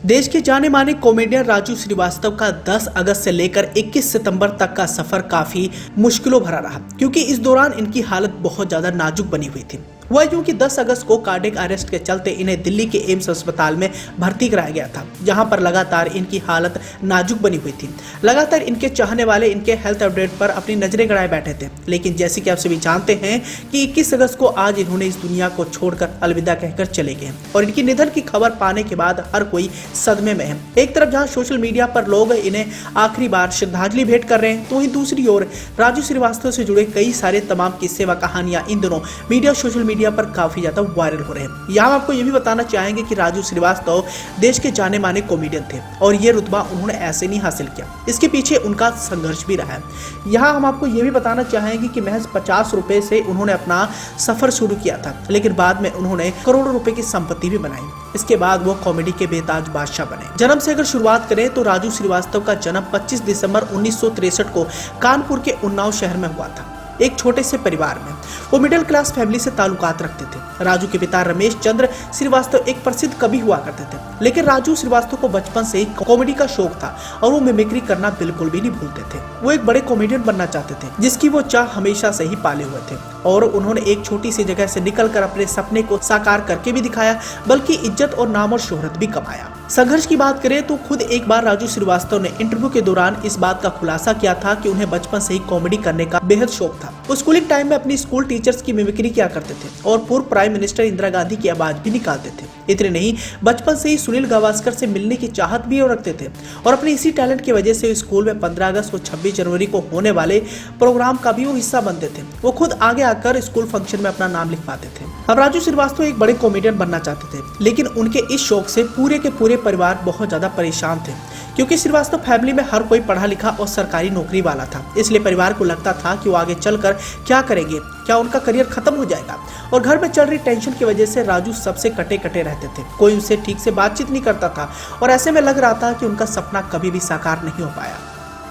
देश के जाने माने कॉमेडियन राजू श्रीवास्तव का 10 अगस्त से लेकर 21 सितंबर तक का सफर काफी मुश्किलों भरा रहा, क्योंकि इस दौरान इनकी हालत बहुत ज्यादा नाजुक बनी हुई थी। वह क्योंकि 10 अगस्त को कार्डियक अरेस्ट के चलते इन्हें दिल्ली के एम्स अस्पताल में भर्ती कराया गया था, जहां पर लगातार इनकी हालत नाजुक बनी हुई थी। लगातार इनके चाहने वाले इनके हेल्थ अपडेट पर अपनी नजरें गड़ाए बैठे थे, लेकिन जैसे कि आप सभी जानते हैं कि 21 अगस्त को आज इन्होंने इस दुनिया को छोड़कर अलविदा कहकर चले गए और इनकी निधन की खबर पाने के बाद हर कोई सदमे में है। एक तरफ जहां सोशल मीडिया पर लोग इन्हें आखिरी बार श्रद्धांजलि भेंट कर रहे हैं, तो वहीं दूसरी ओर राजू श्रीवास्तव से जुड़े कई सारे तमाम किस्से व कहानियां इन दिनों मीडिया सोशल मीडिया पर काफी ज्यादा वायरल हो रहे हैं। यहाँ आपको ये भी बताना चाहेंगे कि राजू श्रीवास्तव देश के जाने माने कॉमेडियन थे और ये रुतबा उन्होंने ऐसे नहीं हासिल किया, इसके पीछे उनका संघर्ष भी रहा है। यहाँ हम आपको ये भी बताना चाहेंगे कि महज 50 रुपए से उन्होंने अपना सफर शुरू किया था, लेकिन बाद में उन्होंने करोड़ों रुपए की संपत्ति भी बनाई। इसके बाद वो कॉमेडी के बेताज बादशाह बने। जन्म से अगर शुरुआत करें तो राजू श्रीवास्तव का जन्म 25 दिसंबर 1963 को कानपुर के उन्नाव शहर में हुआ था, एक छोटे से परिवार में। वो मिडिल क्लास फैमिली से ताल्लुकात रखते थे। राजू के पिता रमेश चंद्र श्रीवास्तव एक प्रसिद्ध कवि हुआ करते थे, लेकिन राजू श्रीवास्तव को बचपन से ही कॉमेडी का शौक था और वो मिमिक्री करना बिल्कुल भी नहीं भूलते थे। वो एक बड़े कॉमेडियन बनना चाहते थे, जिसकी वो चाह हमेशा से ही पाले हुए थे और उन्होंने एक छोटी सी जगह से निकलकर अपने सपने को साकार करके भी दिखाया, बल्कि इज्जत और नाम और शोहरत भी कमाया। संघर्ष की बात करें तो खुद एक बार राजू श्रीवास्तव ने इंटरव्यू के दौरान इस बात का खुलासा किया था कि उन्हें बचपन से ही कॉमेडी करने का बेहद शौक था। वो स्कूलिंग टाइम में अपनी स्कूल टीचर्स की मिमिक्री किया करते थे और पूर्व प्राइम मिनिस्टर इंदिरा गांधी की आवाज भी निकालते थे। इतने नहीं, बचपन से ही सुनील गावस्कर से मिलने की चाहत भी रखते थे और अपने इसी टैलेंट की वजह से स्कूल में 15 अगस्त और 26 जनवरी को होने वाले प्रोग्राम का भी वो हिस्सा बनते थे। वो खुद आगे आकर स्कूल फंक्शन में अपना नाम लिखवाते थे। अब राजू श्रीवास्तव एक बड़े कॉमेडियन बनना चाहते थे, लेकिन उनके इस शौक से पूरे के पूरे परिवार बहुत ज्यादा परेशान थे, क्योंकि श्रीवास्तव फैमिली में हर कोई पढ़ा लिखा और सरकारी नौकरी वाला था। इसलिए परिवार को लगता था कि वो आगे चलकर क्या करेंगे, क्या उनका करियर खत्म हो जाएगा। और घर में चल रही टेंशन की वजह से राजू सबसे कटे कटे रहते थे, कोई उनसे ठीक से बातचीत नहीं करता था और ऐसे में लग रहा था कि उनका सपना कभी भी साकार नहीं हो पाया।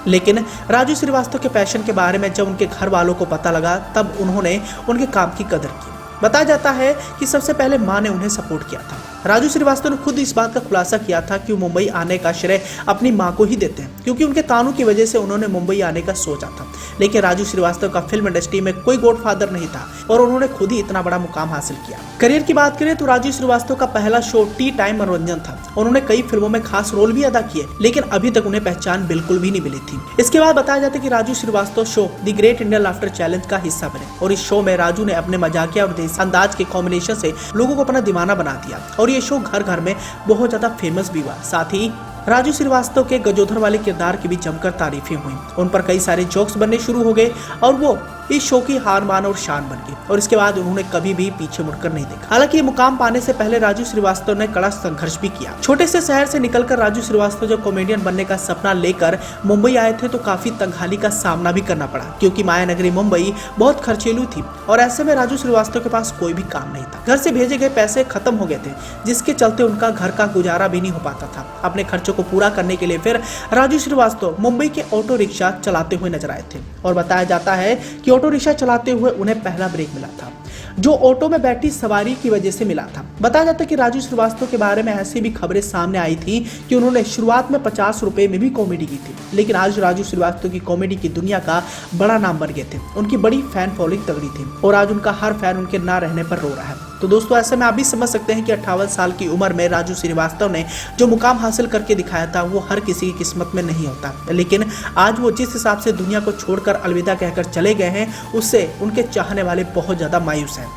लेकिन राजू श्रीवास्तव के पैशन के बारे में जब उनके घर वालों को पता लगा, तब उन्होंने उनके काम की कदर की। बताया जाता है कि सबसे पहले मां ने उन्हें सपोर्ट किया था। राजू श्रीवास्तव ने खुद इस बात का खुलासा किया था कि वो मुंबई आने का श्रेय अपनी मां को ही देते हैं, क्योंकि उनके कानों की वजह से उन्होंने मुंबई आने का सोचा था। लेकिन राजू श्रीवास्तव का फिल्म इंडस्ट्री में कोई गॉडफादर नहीं था और उन्होंने खुद ही इतना बड़ा मुकाम हासिल किया। करियर की बात करें तो राजू श्रीवास्तव का पहला शो टी टाइम मनोरंजन था। उन्होंने कई फिल्मों में खास रोल भी अदा किए, लेकिन अभी तक उन्हें पहचान बिल्कुल भी नहीं मिली थी। इसके बाद बताया जाता है कि Raju Srivastava show the great Indian laughter challenge का हिस्सा बने और इस शो में राजू ने अपने मजाकिया और देसी अंदाज के कॉम्बिनेशन से लोगों को अपना दीवाना बना दिया और ये शो घर घर में बहुत ज्यादा फेमस भी हुआ। साथ ही राजू श्रीवास्तव के गजोधर वाले किरदार की भी जमकर तारीफें हुई। उन पर कई सारे जोक्स बनने शुरू हो गए और वो इस शो की हार मान और शान बन गई और इसके बाद उन्होंने कभी भी पीछे मुड़कर नहीं देखा। हालांकि ये मुकाम पाने से पहले राजू श्रीवास्तव ने कड़ा संघर्ष भी किया। छोटे से शहर से निकलकर राजू श्रीवास्तव जब कॉमेडियन बनने का सपना लेकर मुंबई आए थे, तो काफी तंगहाली का सामना भी करना पड़ा, क्योंकि माया नगरी मुंबई बहुत खर्चीलू थी और ऐसे में राजू श्रीवास्तव के पास कोई भी काम नहीं था। घर से भेजे गए पैसे खत्म हो गए थे, जिसके चलते उनका घर का गुजारा भी नहीं हो पाता था। अपने खर्चों को पूरा करने के लिए फिर राजू श्रीवास्तव मुंबई के ऑटो रिक्शा चलाते हुए नजर आए थे और बताया जाता है कि ऑटो रिक्शा चलाते हुए उन्हें पहला ब्रेक मिला था, जो ऑटो में बैठी सवारी की वजह से मिला था। बताया जाता है कि राजू श्रीवास्तव के बारे में ऐसी भी खबरें सामने आई थी कि उन्होंने शुरुआत में 50 रुपए में भी कॉमेडी की थी, लेकिन आज राजू श्रीवास्तव की कॉमेडी की दुनिया का बड़ा नाम बन गए थे। उनकी बड़ी फैन फॉलोइंग तगड़ी थी और आज उनका हर फैन उनके ना रहने पर रो रहा है। तो दोस्तों, ऐसे में आप भी समझ सकते हैं कि 58 साल की उम्र में राजू श्रीवास्तव ने जो मुकाम हासिल करके दिखाया था, वो हर किसी की किस्मत में नहीं होता। लेकिन आज वो जिस हिसाब से दुनिया को छोड़कर अलविदा कहकर चले गए हैं, उससे उनके चाहने वाले बहुत ज्यादा मायूस हैं।